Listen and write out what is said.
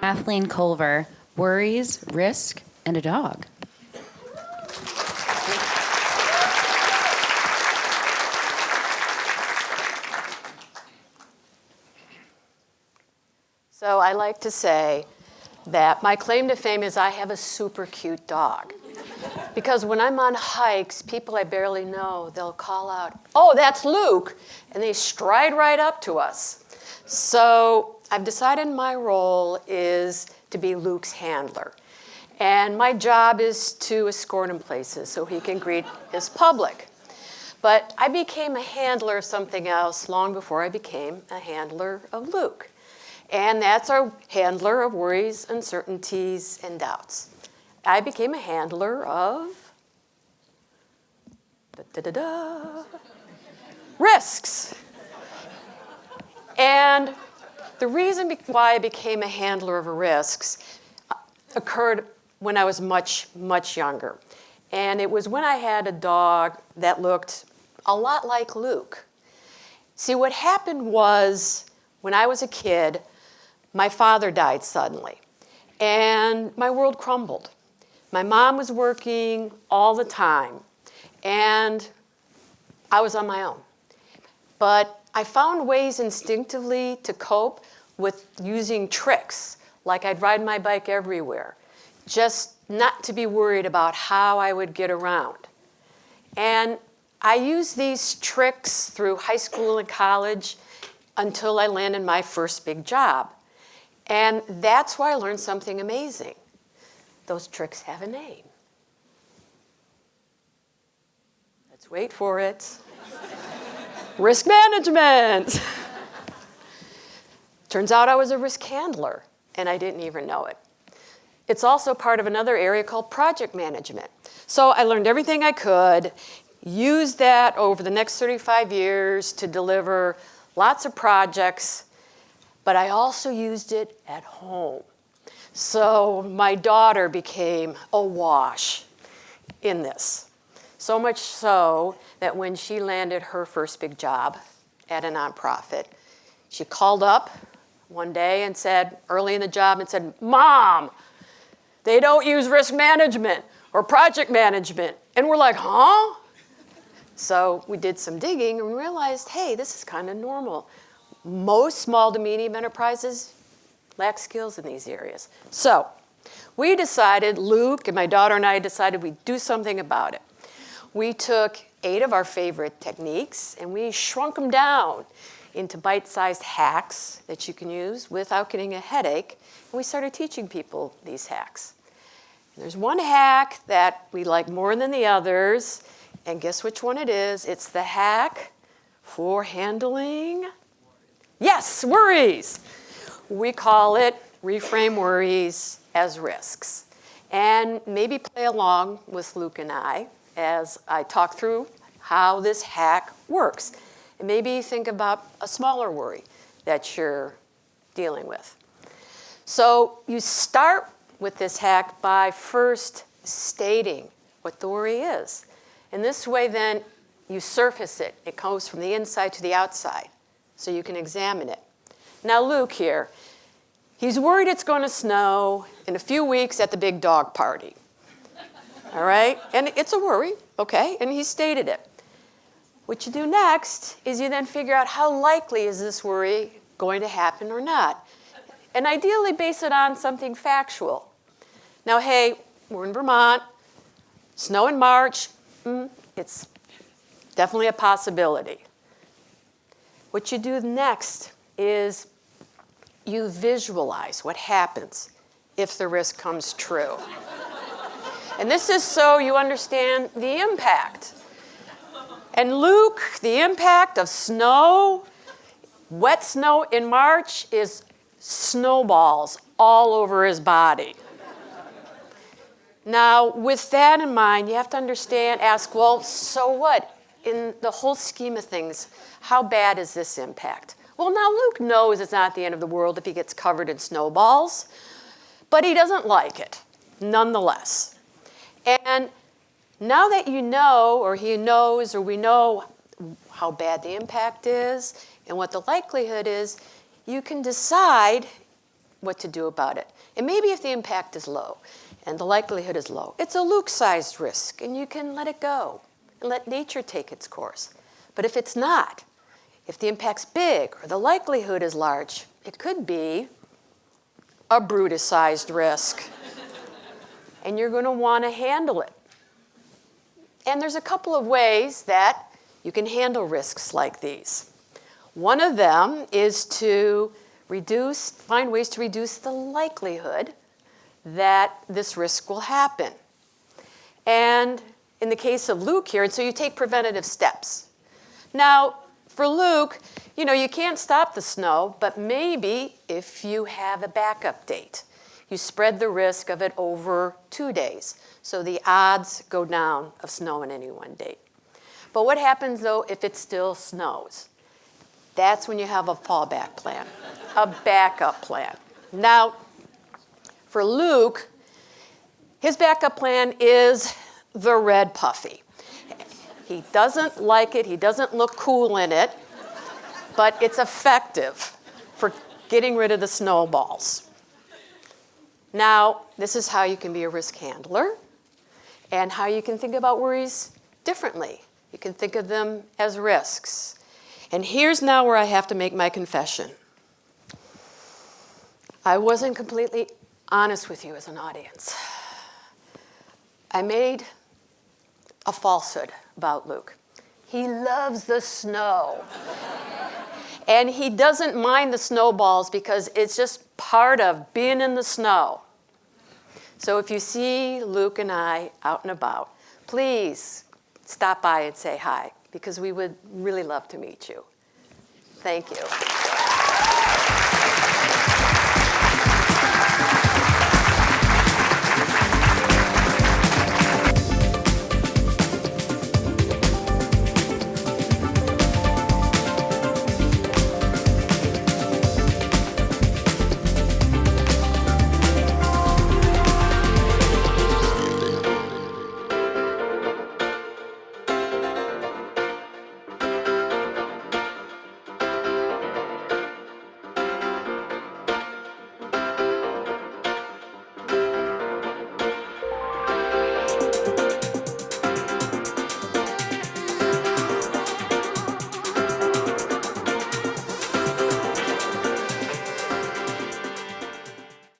Kathleen Culver, Worries, Risk, and a Dog. So I like to say that my claim to fame is I have a super cute dog. Because when I'm on hikes, people I barely know, they'll call out, "Oh, that's Luke," and they stride right up to us. So I've decided my role is to be Luke's handler. And my job is to escort him places so he can greet his public. But I became a handler of something else long before I became a handler of Luke. And that's our handler of worries, uncertainties, and doubts. I became a handler of risks. And the reason why I became a handler of risks occurred when I was much, much younger. And it was when I had a dog that looked a lot like Luke. See, what happened was when I was a kid, my father died suddenly, and my world crumbled. My mom was working all the time, and I was on my own. But I found ways instinctively to cope with using tricks, like I'd ride my bike everywhere, just not to be worried about how I would get around. And I used these tricks through high school and college until I landed my first big job. And that's why I learned something amazing. Those tricks have a name. Let's wait for it. Risk management. Turns out I was a risk handler, and I didn't even know it. It's also part of another area called project management. So I learned everything I could, used that over the next 35 years to deliver lots of projects, but I also used it at home. So my daughter became awash in this. So much so that when she landed her first big job at a nonprofit, she called up one day and said, early in the job, and said, "Mom, they don't use risk management or project management." And we're like, huh? So we did some digging and realized, hey, this is kind of normal. Most small to medium enterprises lack skills in these areas. So we decided, Luke and my daughter and I decided we'd do something about it. We took 8 of our favorite techniques and we shrunk them down into bite-sized hacks that you can use without getting a headache. And we started teaching people these hacks. And there's one hack that we like more than the others. And guess which one it is? It's the hack for handling, yes, worries. We call it reframe worries as risks. And maybe play along with Luke and I as I talk through how this hack works. And maybe think about a smaller worry that you're dealing with. So you start with this hack by first stating what the worry is. And this way then you surface it. It goes from the inside to the outside so you can examine it. Now Luke here, he's worried it's going to snow in a few weeks at the big dog party. All right? And it's a worry, okay? And he stated it. What you do next is you then figure out how likely is this worry going to happen or not. And ideally base it on something factual. Now, hey, we're in Vermont, snow in March, it's definitely a possibility. What you do next is you visualize what happens if the risk comes true. And this is so you understand the impact. And Luke, the impact of snow, wet snow in March is snowballs all over his body. Now, with that in mind, you have to understand, ask, well, so what? In the whole scheme of things, how bad is this impact? Well, now Luke knows it's not the end of the world if he gets covered in snowballs, but he doesn't like it, nonetheless. And now that you know, or he knows, or we know how bad the impact is and what the likelihood is, you can decide what to do about it. And maybe if the impact is low and the likelihood is low, it's a Luke-sized risk, and you can let it go and let nature take its course. But if it's not, if the impact's big or the likelihood is large, it could be a Brutus-sized risk. And you're going to want to handle it. And there's a couple of ways that you can handle risks like these. One of them is to find ways to reduce the likelihood that this risk will happen. And in the case of Luke here, and so you take preventative steps. Now, for Luke, you can't stop the snow, but maybe if you have a backup date, you spread the risk of it over 2 days. So the odds go down of snow in any one date. But what happens, though, if it still snows? That's when you have a fallback plan, a backup plan. Now, for Luke, his backup plan is the red puffy. He doesn't like it. He doesn't look cool in it. But it's effective for getting rid of the snowballs. Now, this is how you can be a risk handler and how you can think about worries differently. You can think of them as risks. And here's now where I have to make my confession. I wasn't completely honest with you as an audience. I made a falsehood about Luke. He loves the snow. And he doesn't mind the snowballs because it's just part of being in the snow. So if you see Luke and I out and about, please stop by and say hi, because we would really love to meet you. Thank you.